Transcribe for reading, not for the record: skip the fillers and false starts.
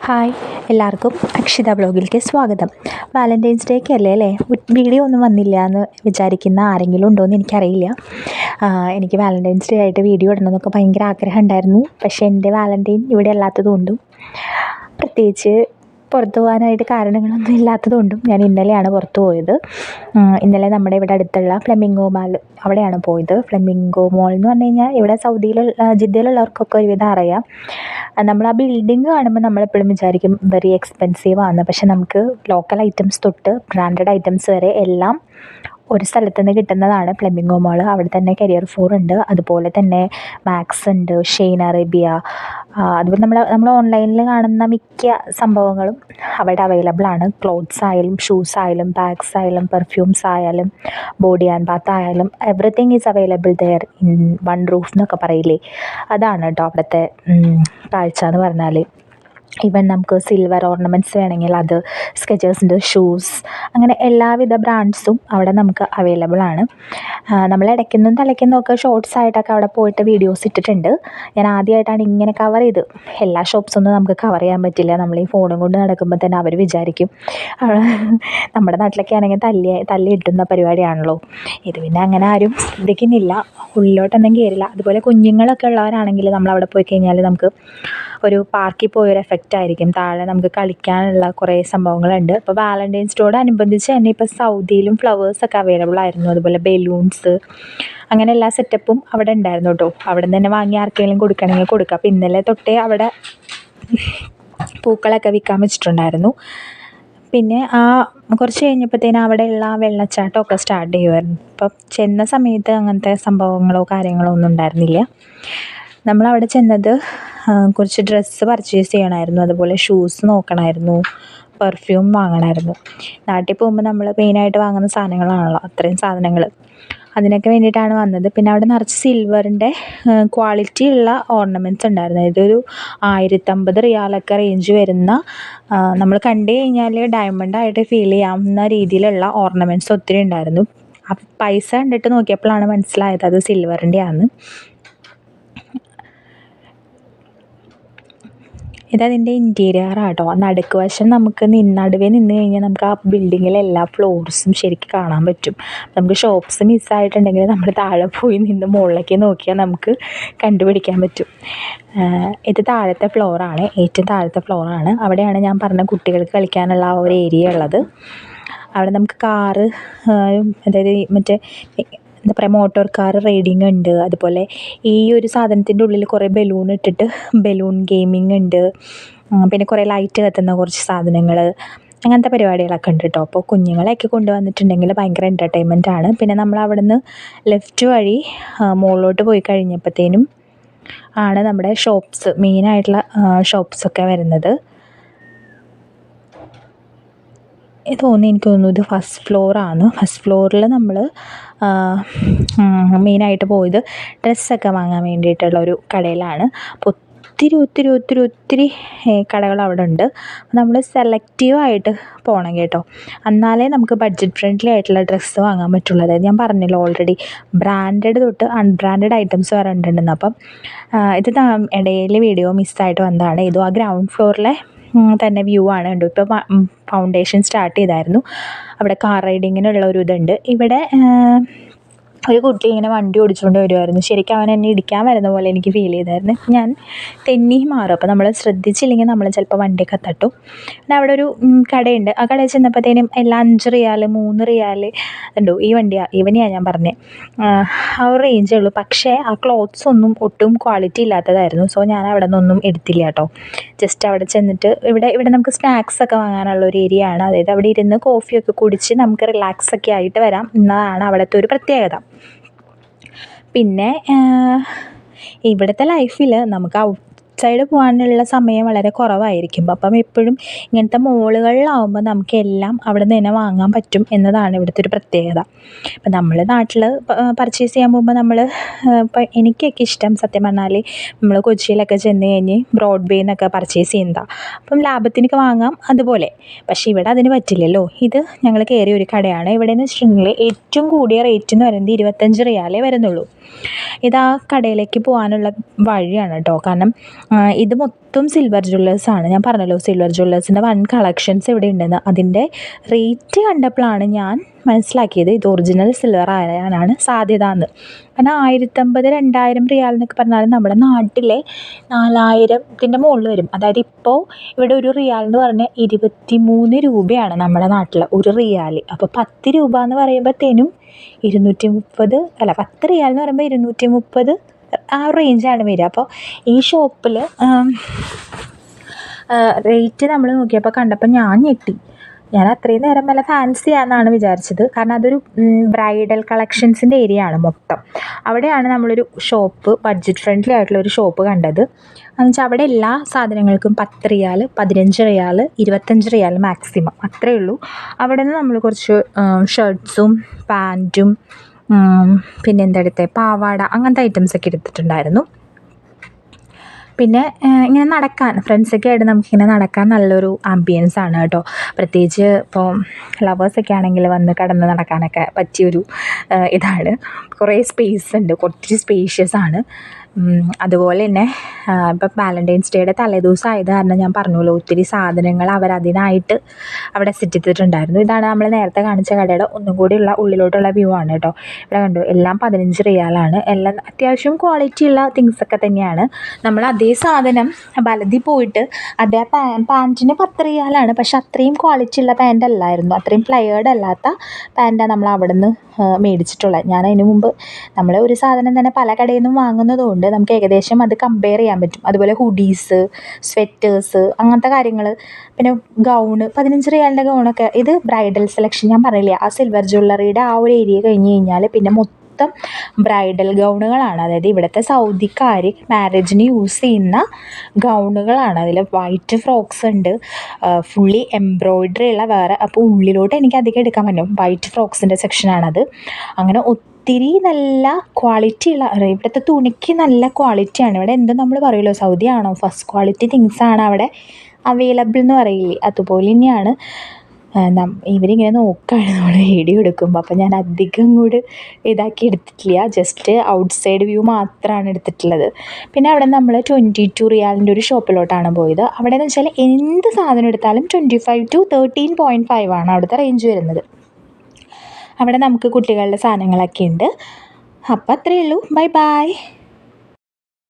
Hi, എല്ലാവർക്കും അക്ഷിത ബ്ലോഗിലേക്ക് സ്വാഗതം. Valentine's ഡേക്ക് അല്ലേ വീഡിയോ ഒന്നും വന്നില്ല എന്ന് വിചാരിക്കുന്ന ആരെങ്കിലും ഉണ്ടോ എന്ന് എനിക്കറിയില്ല. എനിക്ക് വാലൻറ്റൈൻസ് ഡേ ആയിട്ട് വീഡിയോ ഇടണമെന്നൊക്കെ ഭയങ്കര ആഗ്രഹം ഉണ്ടായിരുന്നു. പക്ഷേ എൻ്റെ വാലൻറ്റൈൻ ഇവിടെ അല്ലാത്തതുകൊണ്ടും പ്രത്യേകിച്ച് പുറത്തു പോകാനായിട്ട് കാരണങ്ങളൊന്നും ഇല്ലാത്തതുകൊണ്ടും ഞാൻ ഇന്നലെയാണ് പുറത്തു പോയത്. ഇന്നലെ നമ്മുടെ ഇവിടെ അടുത്തുള്ള ഫ്ലെമിംഗോ മാൾ അവിടെയാണ് പോയത്. ഫ്ലെമിംഗോ മോൾ എന്ന് പറഞ്ഞു കഴിഞ്ഞാൽ ഇവിടെ ജിദ്ദയിലുള്ളവർക്കൊക്കെ ഒരുവിധം അറിയാം. നമ്മൾ ആ ബിൽഡിങ് കാണുമ്പോൾ നമ്മളെപ്പോഴും വിചാരിക്കും വെരി എക്സ്പെൻസീവ് ആണ്. പക്ഷെ നമുക്ക് ലോക്കൽ ഐറ്റംസ് തൊട്ട് ബ്രാൻഡഡ് ഐറ്റംസ് വരെ എല്ലാം ഒരു സ്ഥലത്ത് നിന്ന് കിട്ടുന്നതാണ് ഫ്ലെമിംഗോ മോൾ. അവിടെ തന്നെ കരിയർ ഫോർ ഉണ്ട്, അതുപോലെ തന്നെ മാക്സ് ഉണ്ട്, ഷെയ്ൻ അറേബ്യ, അതുപോലെ നമ്മൾ ഓൺലൈനിൽ കാണുന്ന മിക്ക സംഭവങ്ങളും അവിടെ അവൈലബിൾ ആണ്. ക്ലോത്ത്സ് ആയാലും ഷൂസ് ആയാലും ബാഗ്സ് ആയാലും പെർഫ്യൂംസ് ആയാലും ബോഡി ആൻഡ് ബാത്ത് ആയാലും everything is available there in one roof എന്നൊക്കെ പറയില്ലേ, അതാണ് കേട്ടോ അവിടുത്തെ കാഴ്ച എന്ന് പറഞ്ഞാൽ. ഈവൻ നമുക്ക് സിൽവർ ഓർണമെൻറ്റ്സ് വേണമെങ്കിൽ അത്, സ്കെച്ചേഴ്സിൻ്റെ ഷൂസ്, അങ്ങനെ എല്ലാവിധ ബ്രാൻഡ്സും അവിടെ നമുക്ക് അവൈലബിൾ ആണ്. നമ്മൾ ഇടയ്ക്കുന്നും തലയ്ക്കുന്നും ഒക്കെ ഷോർട്സ് ആയിട്ടൊക്കെ അവിടെ പോയിട്ട് വീഡിയോസ് ഇട്ടിട്ടുണ്ട്. ഞാൻ ആദ്യമായിട്ടാണ് ഇങ്ങനെ കവർ ചെയ്ത്. എല്ലാ ഷോപ്സൊന്നും നമുക്ക് കവർ ചെയ്യാൻ പറ്റില്ല. നമ്മൾ ഈ ഫോണും കൊണ്ട് നടക്കുമ്പോൾ തന്നെ അവർ വിചാരിക്കും, നമ്മുടെ നാട്ടിലൊക്കെ ആണെങ്കിൽ തല്ലി ഇട്ടുന്ന പരിപാടിയാണല്ലോ. ഇത് പിന്നെ അങ്ങനെ ആരും ശ്രദ്ധിക്കുന്നില്ല, ഉള്ളിലോട്ടൊന്നും കയറില്ല. അതുപോലെ കുഞ്ഞുങ്ങളൊക്കെ ഉള്ളവരാണെങ്കിൽ നമ്മളവിടെ പോയി കഴിഞ്ഞാൽ നമുക്ക് ഒരു പാർക്കിൽ പോയൊരു എഫക്റ്റ് ആയിരിക്കും. താഴെ നമുക്ക് കളിക്കാനുള്ള കുറേ സംഭവങ്ങളുണ്ട്. ഇപ്പോൾ വാലൻറ്റൈൻസ് ഡേയോട് അനുബന്ധിച്ച് തന്നെ ഇപ്പോൾ സൗദിയിലും ഫ്ലവേഴ്സൊക്കെ അവൈലബിൾ ആയിരുന്നു. അതുപോലെ ബലൂൺസ്, അങ്ങനെ എല്ലാ സെറ്റപ്പും അവിടെ ഉണ്ടായിരുന്നു കേട്ടോ. അവിടെ നിന്ന് തന്നെ വാങ്ങി ആർക്കെങ്കിലും കൊടുക്കണമെങ്കിൽ കൊടുക്കാം. അപ്പോൾ ഇന്നലെ തൊട്ടേ അവിടെ പൂക്കളൊക്കെ വിൽക്കാൻ വെച്ചിട്ടുണ്ടായിരുന്നു. പിന്നെ കുറച്ച് കഴിഞ്ഞപ്പോഴത്തേനും അവിടെയുള്ള വെള്ളച്ചാട്ടമൊക്കെ സ്റ്റാർട്ട് ചെയ്യുമായിരുന്നു. അപ്പം ചെന്ന സമയത്ത് അങ്ങനത്തെ സംഭവങ്ങളോ കാര്യങ്ങളോ ഒന്നും ഉണ്ടായിരുന്നില്ല. നമ്മളവിടെ ചെന്നത് കുറച്ച് ഡ്രസ്സ് പർച്ചേസ് ചെയ്യണമായിരുന്നു, അതുപോലെ ഷൂസ് നോക്കണമായിരുന്നു, പെർഫ്യൂം വാങ്ങണമായിരുന്നു. നാട്ടിൽ പോകുമ്പോൾ നമ്മൾ മെയിനായിട്ട് വാങ്ങുന്ന സാധനങ്ങളാണല്ലോ അത്രയും സാധനങ്ങൾ, അതിനൊക്കെ വേണ്ടിയിട്ടാണ് വന്നത്. പിന്നെ അവിടെ നിറച്ച് സിൽവറിൻ്റെ ക്വാളിറ്റി ഉള്ള ഓർണമെൻറ്റ്സ് ഉണ്ടായിരുന്നു. ഇതൊരു 1050 റിയാലൊക്കെ റേഞ്ച് വരുന്ന, നമ്മൾ കണ്ടു കഴിഞ്ഞാൽ ഡയമണ്ടായിട്ട് ഫീൽ ചെയ്യാവുന്ന രീതിയിലുള്ള ഓർണമെൻറ്റ്സ് ഒത്തിരി ഉണ്ടായിരുന്നു. ആ പൈസ കണ്ടിട്ട് നോക്കിയപ്പോഴാണ് മനസ്സിലായത് അത് സിൽവറിൻ്റെ ആണ്. ഇതതിൻ്റെ ഇൻറ്റീരിയർ ആട്ടോ. നടുക്ക് വശം നമുക്ക് നടുവേ നിന്ന് കഴിഞ്ഞാൽ നമുക്ക് ആ ബിൽഡിങ്ങിലെ എല്ലാ ഫ്ലോർസും ശരിക്കും കാണാൻ പറ്റും. നമുക്ക് ഷോപ്സ് മിസ്സായിട്ടുണ്ടെങ്കിൽ നമ്മൾ താഴെ പോയി നിന്ന് മുകളിലേക്ക് നോക്കിയാൽ നമുക്ക് കണ്ടുപിടിക്കാൻ പറ്റും. ഇത് താഴത്തെ ഫ്ലോറാണ്, ഏറ്റവും താഴത്തെ ഫ്ലോറാണ്. അവിടെയാണ് ഞാൻ പറഞ്ഞ കുട്ടികൾക്ക് കളിക്കാനുള്ള ആ ഒരു ഏരിയ ഉള്ളത്. അവിടെ നമുക്ക് കാറ്, അതായത് മറ്റേ എന്താ പറയുക, മോട്ടോർ കാർ റൈഡിങ് ഉണ്ട്. അതുപോലെ ഈ ഒരു സാധനത്തിൻ്റെ ഉള്ളിൽ കുറേ ബലൂൺ ഇട്ടിട്ട് ബലൂൺ ഗെയിമിംഗ് ഉണ്ട്. പിന്നെ കുറേ ലൈറ്റ് കത്തുന്ന കുറച്ച് സാധനങ്ങൾ, അങ്ങനത്തെ പരിപാടികളൊക്കെ ഉണ്ട് കേട്ടോ. അപ്പോൾ കുഞ്ഞുങ്ങളെയൊക്കെ കൊണ്ടുവന്നിട്ടുണ്ടെങ്കിൽ ഭയങ്കര എൻ്റർടൈൻമെൻ്റ് ആണ്. പിന്നെ നമ്മൾ അവിടെ നിന്ന് ലെഫ്റ്റ് വഴി മുകളിലോട്ട് പോയി കഴിഞ്ഞപ്പോഴത്തേനും ആണ് നമ്മുടെ ഷോപ്സ്, മെയിനായിട്ടുള്ള ഷോപ്സൊക്കെ വരുന്നത്. എനിക്ക് തോന്നുന്നു ഇത് ഫസ്റ്റ് ഫ്ലോറാണ്. ഫസ്റ്റ് ഫ്ലോറിൽ നമ്മൾ മെയിനായിട്ട് പോയത് ഡ്രസ്സൊക്കെ വാങ്ങാൻ വേണ്ടിയിട്ടുള്ളൊരു കടയിലാണ്. അപ്പോൾ ഒത്തിരി കടകൾ അവിടെ ഉണ്ട്. നമ്മൾ സെലക്റ്റീവായിട്ട് പോകണം കേട്ടോ, എന്നാലേ നമുക്ക് ബഡ്ജറ്റ് ഫ്രണ്ട്ലി ആയിട്ടുള്ള ഡ്രസ്സ് വാങ്ങാൻ പറ്റുള്ളൂ. അതായത് ഞാൻ പറഞ്ഞല്ലോ ഓൾറെഡി, ബ്രാൻഡഡ് തൊട്ട് അൺബ്രാൻഡഡ് ഐറ്റംസ് വരെ ഉണ്ടെന്ന്. അപ്പം ഇത് ഇടയിൽ വീഡിയോ മിസ്സായിട്ട് വന്നതാണ്. ഇതും ആ ഗ്രൗണ്ട് ഫ്ലോറിലെ തന്നെ വ്യൂ ആണ്. കണ്ടു, ഇപ്പോൾ ഫൗണ്ടേഷൻ സ്റ്റാർട്ട് ചെയ്തായിരുന്നു. അവിടെ കാർ റൈഡിങ്ങിനുള്ള ഒരു ഇതുണ്ട്. ഇവിടെ ഒരു കുട്ടി ഇങ്ങനെ വണ്ടി ഓടിച്ചുകൊണ്ട് വരുമായിരുന്നു. ശരിക്കും അവൻ എന്നെ ഇടിക്കാൻ വരുന്ന പോലെ എനിക്ക് ഫീൽ ചെയ്തായിരുന്നു. ഞാൻ തെന്നി മാറും. അപ്പോൾ നമ്മൾ ശ്രദ്ധിച്ചില്ലെങ്കിൽ നമ്മൾ ചിലപ്പോൾ വണ്ടിയൊക്കെ തട്ടും. പിന്നെ അവിടെ ഒരു കടയുണ്ട്. ആ കടയിൽ ചെന്നപ്പോഴത്തേനും എല്ലാം 5 റിയാൽ 3 റിയാൽ ഉണ്ടോ. ഇവനെയാണ് ഞാൻ പറഞ്ഞത്. ആ ഒരു റേഞ്ചേ ഉള്ളൂ. പക്ഷേ ആ ക്ലോത്ത്സ് ഒന്നും ഒട്ടും ക്വാളിറ്റി ഇല്ലാത്തതായിരുന്നു. സോ ഞാൻ അവിടെ നിന്നൊന്നും എടുത്തില്ല കേട്ടോ. ജസ്റ്റ് അവിടെ ചെന്നിട്ട് ഇവിടെ നമുക്ക് സ്നാക്സ് ഒക്കെ വാങ്ങാനുള്ള ഒരു ഏരിയ ആണ്. അതായത് അവിടെ ഇരുന്ന് കോഫിയൊക്കെ കുടിച്ച് നമുക്ക് റിലാക്സ് ഒക്കെ ആയിട്ട് വരാം എന്നതാണ് അവിടുത്തെ ഒരു പ്രത്യേകത. പിന്നെ ഇവിടുത്തെ ലൈഫിൽ നമുക്ക് ഔട്ട്സൈഡ് പോകാനുള്ള സമയം വളരെ കുറവായിരിക്കും. അപ്പം എപ്പോഴും ഇങ്ങനത്തെ മോളുകളിലാവുമ്പോൾ നമുക്ക് എല്ലാം അവിടെ നിന്ന് തന്നെ വാങ്ങാൻ പറ്റും എന്നതാണ് ഇവിടുത്തെ ഒരു പ്രത്യേകത. ഇപ്പം നമ്മൾ നാട്ടിൽ പർച്ചേസ് ചെയ്യാൻ പോകുമ്പോൾ ഇപ്പം എനിക്കൊക്കെ ഇഷ്ടം സത്യം പറഞ്ഞാൽ നമ്മൾ കൊച്ചിയിലൊക്കെ ചെന്ന് കഴിഞ്ഞ് ബ്രോഡ്വേ എന്നൊക്കെ പർച്ചേസ് ചെയ്യുന്നതാണ്. അപ്പം ലാഭത്തിനൊക്കെ വാങ്ങാം അതുപോലെ. പക്ഷേ ഇവിടെ അതിന് പറ്റില്ലല്ലോ. ഇത് ഞങ്ങൾ കയറിയ ഒരു കടയാണ്. ഇവിടെ നിന്ന് വെച്ചിട്ടുണ്ടെങ്കിൽ ഏറ്റവും കൂടിയ റേറ്റ് എന്ന് പറയുന്നത് 25 റിയാലേ വരുന്നുള്ളൂ. ഇത് ആ കടയിലേക്ക് പോകാനുള്ള വഴിയാണ് കേട്ടോ. കാരണം ഇത് മൊത്തം സിൽവർ ജ്വല്ലേഴ്സാണ്. ഞാൻ പറഞ്ഞല്ലോ സിൽവർ ജ്വല്ലേഴ്സിൻ്റെ വൻ കളക്ഷൻസ് ഇവിടെ ഉണ്ടെന്ന്. അതിൻ്റെ റേറ്റ് കണ്ടപ്പോഴാണ് ഞാൻ മനസ്സിലാക്കിയത് ഇത് ഒറിജിനൽ സിൽവർ ആയാലാണ് സാധ്യത എന്ന്. കാരണം 1500-2000 റിയാൽ എന്നൊക്കെ പറഞ്ഞാൽ നമ്മുടെ നാട്ടിലെ 4000-ൻ്റെ മുകളിൽ വരും. അതായത് ഇപ്പോൾ ഇവിടെ ഒരു റിയാൽ എന്ന് പറഞ്ഞാൽ 23 രൂപയാണ് നമ്മുടെ നാട്ടിൽ ഒരു റിയാൽ. അപ്പോൾ 10 രൂപ എന്ന് പറയുമ്പോഴത്തേനും 230 അല്ല 10 റിയാൽ എന്ന് പറയുമ്പോൾ 230 ആ റേഞ്ചാണ് വരിക. അപ്പോൾ ഈ ഷോപ്പിൽ റേറ്റ് നമ്മൾ നോക്കിയപ്പോൾ കണ്ടപ്പോൾ ഞാൻ ഞെട്ടി. ഞാൻ അത്രയും നേരം വല്ല ഫാൻസി ആണെന്നാണ് വിചാരിച്ചത്. കാരണം അതൊരു ബ്രൈഡൽ കളക്ഷൻസിൻ്റെ ഏരിയ ആണ് മൊത്തം. അവിടെയാണ് നമ്മളൊരു ഷോപ്പ്, ബഡ്ജറ്റ് ഫ്രണ്ട്ലി ആയിട്ടുള്ളൊരു ഷോപ്പ് കണ്ടത്. എന്ന് വെച്ചാൽ അവിടെ എല്ലാ സാധനങ്ങൾക്കും 10 റിയാൽ, 15 റിയാൽ, 25 റിയാൽ മാക്സിമം അത്രയേ ഉള്ളൂ. അവിടെ നിന്ന് നമ്മൾ കുറച്ച് ഷർട്ട്സും പാൻറ്റും പിന്നെ എന്തെടുത്തേ പാവാട അങ്ങനത്തെ ഐറ്റംസൊക്കെ എടുത്തിട്ടുണ്ടായിരുന്നു. പിന്നെ ഇങ്ങനെ നടക്കാൻ ഫ്രണ്ട്സൊക്കെ ആയിട്ട് നമുക്കിങ്ങനെ നടക്കാൻ നല്ലൊരു ആംബിയൻസ് ആണ് കേട്ടോ. പ്രത്യേകിച്ച് ഇപ്പോൾ ലവേഴ്സൊക്കെ ആണെങ്കിൽ വന്ന് കടന്ന് നടക്കാനൊക്കെ പറ്റിയൊരു ഇതാണ്. കുറേ സ്പേസ് ഉണ്ട്, കുറച്ച് സ്പേഷ്യസ് ആണ്. അതുപോലെ തന്നെ ഇപ്പം വാലൻറ്റൈൻസ് ഡേയുടെ തലേദിവസം ആയത് കാരണം ഞാൻ പറഞ്ഞല്ലോ ഒത്തിരി സാധനങ്ങൾ അവരതിനായിട്ട് അവിടെ സെറ്റ് ചെയ്തിട്ടുണ്ടായിരുന്നു. ഇതാണ് നമ്മൾ നേരത്തെ കാണിച്ച കടയുടെ ഒന്നും കൂടിയുള്ള ഉള്ളിലോട്ടുള്ള വ്യൂ ആണ് കേട്ടോ. ഇവിടെ കണ്ടു എല്ലാം 15 റിയാലാണ്. എല്ലാം അത്യാവശ്യം ക്വാളിറ്റി ഉള്ള തിങ്സൊക്കെ തന്നെയാണ്. നമ്മൾ അതേ സാധനം വലതി പോയിട്ട് അതേ പാൻറ്റിന് 10 റിയാലാണ്. പക്ഷെ അത്രയും ക്വാളിറ്റി ഉള്ള പാൻ്റ് അല്ലായിരുന്നു, അത്രയും പ്ലയേർഡ് അല്ലാത്ത പാൻറ്റാണ് നമ്മൾ അവിടെ നിന്ന് മേടിച്ചിട്ടുള്ളത്. ഞാൻ അതിന് മുമ്പ് നമ്മൾ ഒരു സാധനം തന്നെ പല കടയിൽ നിന്നും വാങ്ങുന്നതുകൊണ്ട് നമുക്ക് ഏകദേശം അത് കമ്പയർ ചെയ്യാൻ പറ്റും. അതുപോലെ ഹുഡീസ്, സ്വെറ്റേഴ്സ് അങ്ങനത്തെ കാര്യങ്ങൾ, പിന്നെ ഗൗണ് 15 റിയാലിൻ്റെ ഗൗണൊക്കെ. ഇത് ബ്രൈഡൽ സെലക്ഷൻ ഞാൻ പറയില്ലേ, ആ സിൽവർ ജ്വല്ലറിയുടെ ആ ഒരു ഏരിയ കഴിഞ്ഞ് കഴിഞ്ഞാൽ പിന്നെ മൊത്തം ബ്രൈഡൽ ഗൗണുകളാണ്. അതായത് ഇവിടുത്തെ സൗദിക്കാർ മാരേജിന് യൂസ് ചെയ്യുന്ന ഗൗണുകളാണ്. അതിൽ വൈറ്റ് ഫ്രോക്സ് ഉണ്ട്, ഫുള്ളി എംബ്രോയിഡറി ഉള്ള വേറെ. അപ്പോൾ ഉള്ളിലോട്ട് എനിക്ക് അധികം എടുക്കാൻ പറ്റും. വൈറ്റ് ഫ്രോക്സിൻ്റെ സെക്ഷനാണത്. അങ്ങനെ ഒത്തിരി നല്ല ക്വാളിറ്റി ഉള്ള, ഇവിടുത്തെ തുണിക്ക് നല്ല ക്വാളിറ്റിയാണ്. ഇവിടെ എന്തും നമ്മൾ പറയുമല്ലോ സൗദി ആണോ ഫസ്റ്റ് ക്വാളിറ്റി തിങ്സാണ് അവിടെ അവൈലബിൾ എന്ന് പറയില്ലേ, അതുപോലെ തന്നെയാണ്. ഇവരിങ്ങനെ നോക്കുകയാണ് നമ്മൾ വീഡിയോ എടുക്കുമ്പോൾ. അപ്പോൾ ഞാൻ അധികം കൂടി ഇതാക്കി എടുത്തിട്ടില്ല, ജസ്റ്റ് ഔട്ട് സൈഡ് വ്യൂ മാത്രമാണ് എടുത്തിട്ടുള്ളത്. പിന്നെ അവിടെ നമ്മൾ 22 റിയാലിൻ്റെ ഒരു ഷോപ്പിലോട്ടാണ് പോയത്. അവിടെ എന്ന് വെച്ചാൽ എന്ത് സാധനം എടുത്താലും 25 to 13.5 ആണ് അവിടുത്തെ റേഞ്ച് വരുന്നത്. അവിടെ നമുക്ക് കുട്ടികളുടെ സാധനങ്ങളൊക്കെ ഉണ്ട്. അപ്പോൾ അത്രയേ ഉള്ളൂ. Bye bye.